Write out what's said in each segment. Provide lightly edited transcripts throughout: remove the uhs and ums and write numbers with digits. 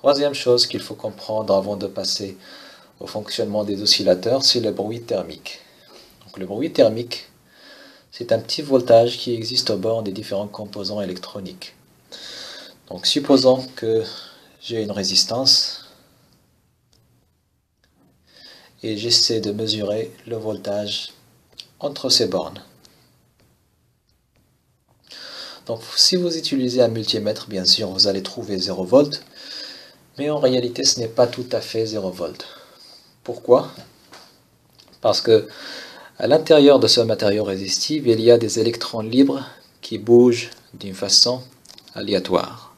Troisième chose qu'il faut comprendre avant de passer au fonctionnement des oscillateurs, c'est le bruit thermique. Donc, le bruit thermique, c'est un petit voltage qui existe au bord des différents composants électroniques. Donc supposons que j'ai une résistance et j'essaie de mesurer le voltage entre ces bornes. Donc si vous utilisez un multimètre, bien sûr, vous allez trouver 0 volts, mais en réalité ce n'est pas tout à fait 0 volts. Pourquoi? Parce que à l'intérieur de ce matériau résistif, il y a des électrons libres qui bougent d'une façon aléatoire.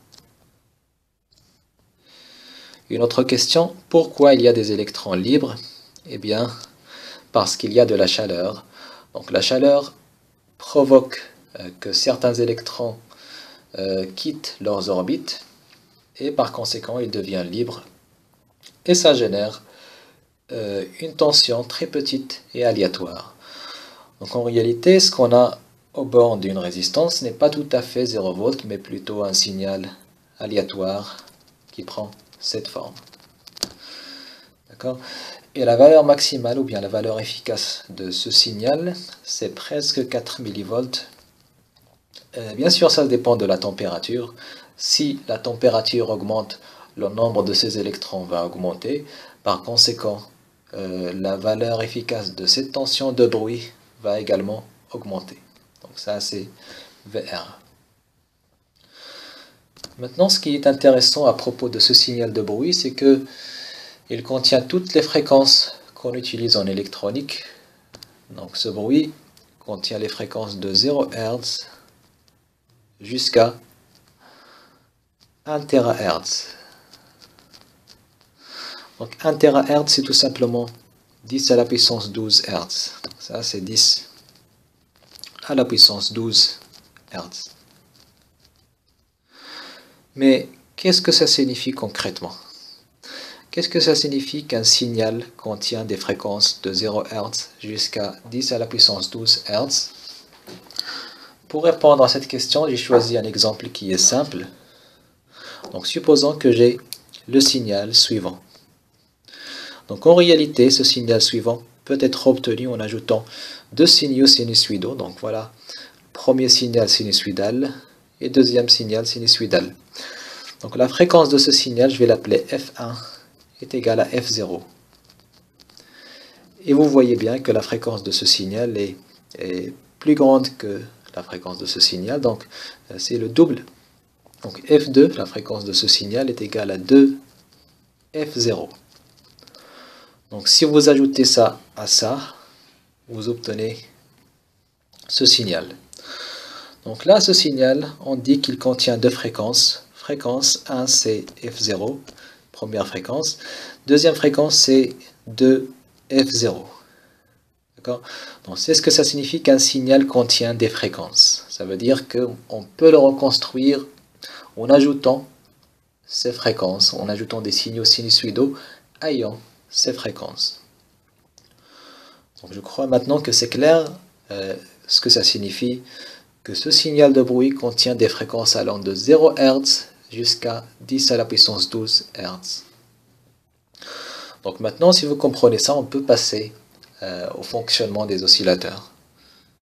Une autre question, pourquoi il y a des électrons libres? Eh bien, parce qu'il y a de la chaleur. Donc la chaleur provoque que certains électrons quittent leurs orbites et par conséquent ils deviennent libres et ça génère une tension très petite et aléatoire. Donc en réalité, ce qu'on a au bord d'une résistance n'est pas tout à fait 0 volts, mais plutôt un signal aléatoire qui prend cette forme. D'accord? Et la valeur maximale, ou bien la valeur efficace de ce signal, c'est presque 4 millivolts. Bien sûr, ça dépend de la température. Si la température augmente, le nombre de ces électrons va augmenter. Par conséquent, la valeur efficace de cette tension de bruit va également augmenter. Donc ça, c'est VR. Maintenant, ce qui est intéressant à propos de ce signal de bruit, c'est que il contient toutes les fréquences qu'on utilise en électronique. Donc ce bruit contient les fréquences de 0 Hz jusqu'à 1 THz. Donc 1 THz, c'est tout simplement 10 à la puissance 12 Hz. Ça, c'est 10 à la puissance 12 Hz. Mais qu'est-ce que ça signifie concrètement? Qu'est-ce que ça signifie qu'un signal contient des fréquences de 0 Hz jusqu'à 10 à la puissance 12 Hz? Pour répondre à cette question, j'ai choisi un exemple qui est simple. Donc supposons que j'ai le signal suivant. Donc en réalité, ce signal suivant peut être obtenu en ajoutant deux signaux sinusoïdaux. Donc voilà, premier signal sinusoïdal et deuxième signal sinusoïdal. Donc la fréquence de ce signal, je vais l'appeler F1, est égale à F0. Et vous voyez bien que la fréquence de ce signal est plus grande que la fréquence de ce signal, donc c'est le double. Donc F2, la fréquence de ce signal, est égale à 2 F0. Donc si vous ajoutez ça à ça, vous obtenez ce signal. Donc là, ce signal, on dit qu'il contient deux fréquences. Fréquence 1, c'est F0, première fréquence. Deuxième fréquence, c'est 2 F0. D'accord? Donc c'est ce que ça signifie qu'un signal contient des fréquences. Ça veut dire qu'on peut le reconstruire en ajoutant ces fréquences, en ajoutant des signaux sinusoïdaux ayant ces fréquences. Donc je crois maintenant que c'est clair ce que ça signifie, que ce signal de bruit contient des fréquences allant de 0 Hz jusqu'à 10 à la puissance 12 Hz. Donc maintenant, si vous comprenez ça, on peut passer au fonctionnement des oscillateurs.